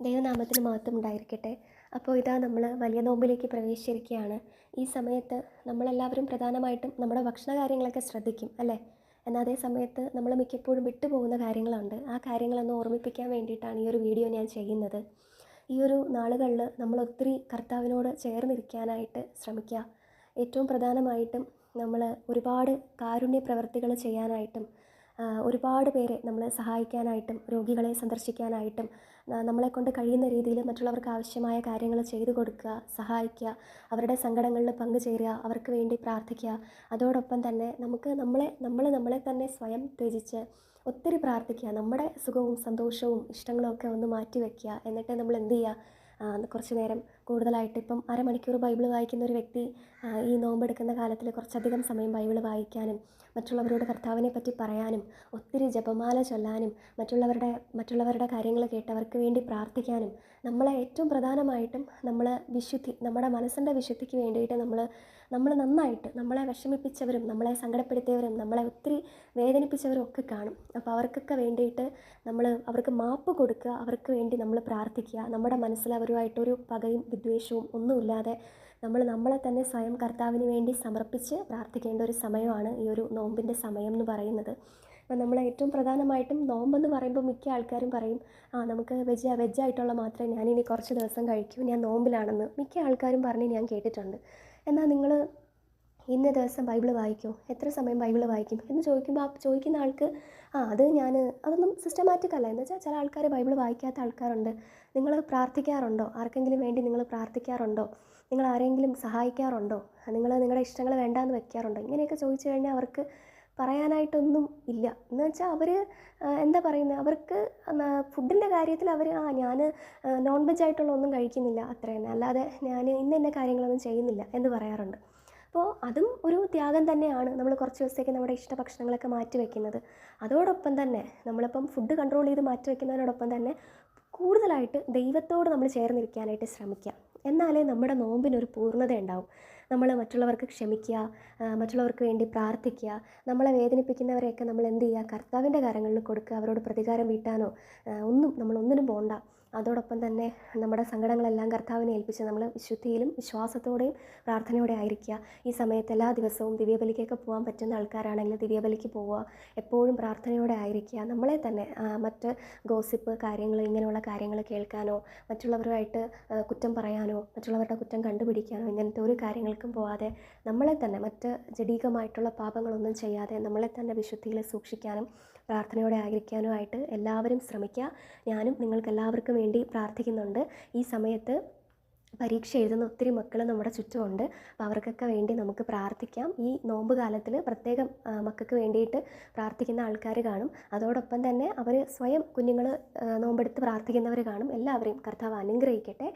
ദൈവനാമത്തിന് മഹത്വം ഉണ്ടായിരിക്കട്ടെ. അപ്പോൾ ഇതാ നമ്മൾ വലിയ നോമ്പിലേക്ക് പ്രവേശിച്ചിരിക്കുകയാണ്. ഈ സമയത്ത് നമ്മളെല്ലാവരും പ്രധാനമായിട്ടും നമ്മുടെ ഭക്ഷണ കാര്യങ്ങളൊക്കെ ശ്രദ്ധിക്കും അല്ലേ? എന്നാൽ അതേ സമയത്ത് നമ്മൾ മിക്കപ്പോഴും വിട്ടുപോകുന്ന കാര്യങ്ങളുണ്ട്. ആ കാര്യങ്ങളൊന്ന് ഓർമ്മിപ്പിക്കാൻ വേണ്ടിയിട്ടാണ് ഈ ഒരു വീഡിയോ ഞാൻ ചെയ്യുന്നത്. ഈ ഒരു നാളുകളിൽ നമ്മൾ ഒത്തിരി കർത്താവിനോട് ചേർന്നിരിക്കാനായിട്ട് ശ്രമിക്കുക. ഏറ്റവും പ്രധാനമായിട്ടും നമ്മൾ ഒരുപാട് കാരുണ്യ പ്രവർത്തികൾ ചെയ്യാനായിട്ടും ഒരുപാട് പേരെ നമ്മൾ സഹായിക്കാനായിട്ടും രോഗികളെ സന്ദർശിക്കാനായിട്ടും നമ്മളെക്കൊണ്ട് കഴിയുന്ന രീതിയിൽ മറ്റുള്ളവർക്ക് ആവശ്യമായ കാര്യങ്ങൾ ചെയ്തു കൊടുക്കുക, സഹായിക്കുക, അവരുടെ സങ്കടങ്ങളിൽ പങ്കുചേരുക, അവർക്ക് വേണ്ടി പ്രാർത്ഥിക്കുക. അതോടൊപ്പം തന്നെ നമ്മളെ തന്നെ സ്വയം ത്യജിച്ച് ഒത്തിരി പ്രാർത്ഥിക്കുക. നമ്മുടെ സുഖവും സന്തോഷവും ഇഷ്ടങ്ങളും ഒക്കെ ഒന്ന് മാറ്റി വയ്ക്കുക. എന്നിട്ട് നമ്മൾ എന്ത് ചെയ്യുക? കുറച്ച് നേരം കൂടുതലായിട്ട് ഇപ്പം അരമണിക്കൂർ ബൈബിൾ വായിക്കുന്ന ഒരു വ്യക്തി ഈ നോമ്പെടുക്കുന്ന കാലത്തിൽ കുറച്ചധികം സമയം ബൈബിൾ വായിക്കാനും മറ്റുള്ളവരോട് കർത്താവിനെ പറ്റി പറയാനും ഒത്തിരി ജപമാല ചൊല്ലാനും മറ്റുള്ളവരുടെ കാര്യങ്ങൾ കേട്ട് അവർക്ക് വേണ്ടി പ്രാർത്ഥിക്കാനും നമ്മളെ ഏറ്റവും പ്രധാനമായിട്ടും നമ്മുടെ മനസ്സിൻ്റെ വിശുദ്ധിക്ക് വേണ്ടിയിട്ട് നമ്മൾ നന്നായിട്ട് നമ്മളെ വിഷമിപ്പിച്ചവരും നമ്മളെ സങ്കടപ്പെടുത്തിയവരും നമ്മളെ ഒത്തിരി വേദനിപ്പിച്ചവരും ഒക്കെ കാണും. അപ്പോൾ അവർക്കൊക്കെ വേണ്ടിയിട്ട് അവർക്ക് മാപ്പ് കൊടുക്കുക, അവർക്ക് വേണ്ടി നമ്മൾ പ്രാർത്ഥിക്കുക. നമ്മുടെ മനസ്സിൽ അവരുമായിട്ടൊരു പകയും വിദ്വേഷവും ഒന്നുമില്ലാതെ നമ്മളെ തന്നെ സ്വയം കർത്താവിന് വേണ്ടി സമർപ്പിച്ച് പ്രാർത്ഥിക്കേണ്ട ഒരു സമയമാണ് ഈ ഒരു നോമ്പിൻ്റെ സമയം എന്ന് പറയുന്നത്. അപ്പം നമ്മൾ ഏറ്റവും പ്രധാനമായിട്ടും നോമ്പെന്ന് പറയുമ്പോൾ മിക്ക ആൾക്കാരും പറയും, നമുക്ക് വെജായിട്ടുള്ള മാത്രമേ ഞാനിനി കുറച്ച് ദിവസം കഴിക്കൂ, ഞാൻ നോമ്പിലാണെന്ന് മിക്ക ആൾക്കാരും പറഞ്ഞ് ഞാൻ കേട്ടിട്ടുണ്ട്. എന്നാൽ നിങ്ങൾ ഇന്ന ദിവസം ബൈബിൾ വായിക്കുമോ, എത്ര സമയം ബൈബിൾ വായിക്കും എന്ന് ചോദിക്കുമ്പോൾ ചോദിക്കുന്ന ആൾക്ക് അതൊന്നും സിസ്റ്റമാറ്റിക് അല്ല. എന്ന് വെച്ചാൽ ചില ആൾക്കാർ ബൈബിൾ വായിക്കാത്ത ആൾക്കാരുണ്ട്. നിങ്ങൾ പ്രാർത്ഥിക്കാറുണ്ടോ? ആർക്കെങ്കിലും വേണ്ടി നിങ്ങൾ പ്രാർത്ഥിക്കാറുണ്ടോ? നിങ്ങൾ ആരെങ്കിലും സഹായിക്കാറുണ്ടോ? നിങ്ങൾ നിങ്ങളുടെ ഇഷ്ടങ്ങൾ വേണ്ടാന്ന് വെക്കാറുണ്ടോ? ഇങ്ങനെയൊക്കെ ചോദിച്ചു കഴിഞ്ഞാൽ അവർക്ക് പറയാനായിട്ടൊന്നും ഇല്ല. എന്ന് വെച്ചാൽ അവർ എന്താ പറയുന്നത്, അവർക്ക് ഫുഡിൻ്റെ കാര്യത്തിൽ ഞാൻ നോൺ വെജ് ആയിട്ടുള്ള ഒന്നും കഴിക്കുന്നില്ല അത്ര തന്നെ, അല്ലാതെ ഞാൻ ഇന്ന കാര്യങ്ങളൊന്നും ചെയ്യുന്നില്ല എന്ന് പറയാറുണ്ട്. അപ്പോൾ അതും ഒരു ത്യാഗം തന്നെയാണ്. നമ്മൾ കുറച്ച് ദിവസത്തേക്ക് നമ്മുടെ ഇഷ്ടഭക്ഷണങ്ങളൊക്കെ മാറ്റി വയ്ക്കുന്നത്. അതോടൊപ്പം തന്നെ നമ്മളിപ്പം ഫുഡ് കൺട്രോൾ ചെയ്ത് മാറ്റി വയ്ക്കുന്നതിനോടൊപ്പം തന്നെ കൂടുതലായിട്ട് ദൈവത്തോട് നമ്മൾ ചേർന്നിരിക്കാനായിട്ട് ശ്രമിക്കുക. എന്നാലേ നമ്മുടെ നോമ്പിനൊരു പൂർണ്ണത ഉണ്ടാവും. നമ്മൾ മറ്റുള്ളവർക്ക് ക്ഷമിക്കുക, മറ്റുള്ളവർക്ക് വേണ്ടി പ്രാർത്ഥിക്കുക. നമ്മളെ വേദനിപ്പിക്കുന്നവരെയൊക്കെ നമ്മൾ എന്ത് ചെയ്യുക? കർത്താവിൻ്റെ കരങ്ങളിൽ കൊടുക്കുക. അവരോട് പ്രതികാരം വീട്ടാനോ നമ്മളൊന്നിനും പോകണ്ട. അതോടൊപ്പം തന്നെ നമ്മുടെ സങ്കടങ്ങളെല്ലാം കർത്താവിനെ ഏൽപ്പിച്ച് നമ്മൾ വിശുദ്ധിയിലും വിശ്വാസത്തോടെയും പ്രാർത്ഥനയോടെ ആയിരിക്കുക. ഈ സമയത്ത് എല്ലാ ദിവസവും ദിവ്യബലിക്കൊക്കെ പോകാൻ പറ്റുന്ന ആൾക്കാരാണെങ്കിൽ ദിവ്യബലിക്ക് പോവുക. എപ്പോഴും പ്രാർത്ഥനയോടെ ആയിരിക്കുക. നമ്മളെ തന്നെ മറ്റ് ഗോസിപ്പ് കാര്യങ്ങൾ, ഇങ്ങനെയുള്ള കാര്യങ്ങൾ കേൾക്കാനോ മറ്റുള്ളവരുമായിട്ട് കുറ്റം പറയാനോ മറ്റുള്ളവരുടെ കുറ്റം കണ്ടുപിടിക്കാനോ ഇങ്ങനത്തെ ഒരു കാര്യങ്ങൾക്കും പോകാതെ നമ്മളെ തന്നെ മറ്റ് ജഡീകമായിട്ടുള്ള പാപങ്ങളൊന്നും ചെയ്യാതെ നമ്മളെ തന്നെ വിശുദ്ധിയിൽ സൂക്ഷിക്കാനും പ്രാർത്ഥനയോടെ ആയിരിക്കാനുമായിട്ട് എല്ലാവരും ശ്രമിക്കുക. ഞാനും നിങ്ങൾക്കെല്ലാവർക്കും വേണ്ടി പ്രാർത്ഥിക്കുന്നുണ്ട്. ഈ സമയത്ത് പരീക്ഷ എഴുതുന്ന ഒത്തിരി മക്കൾ നമ്മുടെ ചുറ്റുമുണ്ട്. അപ്പോൾ അവർക്കൊക്കെ വേണ്ടി നമുക്ക് പ്രാർത്ഥിക്കാം. ഈ നോമ്പ് കാലത്തിൽ പ്രത്യേകം മക്കൾക്ക് വേണ്ടിയിട്ട് പ്രാർത്ഥിക്കുന്ന ആൾക്കാർ കാണും. അതോടൊപ്പം തന്നെ അവർ സ്വയം കുഞ്ഞുങ്ങൾ നോമ്പെടുത്ത് പ്രാർത്ഥിക്കുന്നവർ കാണും. എല്ലാവരെയും കർത്താവ് അനുഗ്രഹിക്കട്ടെ.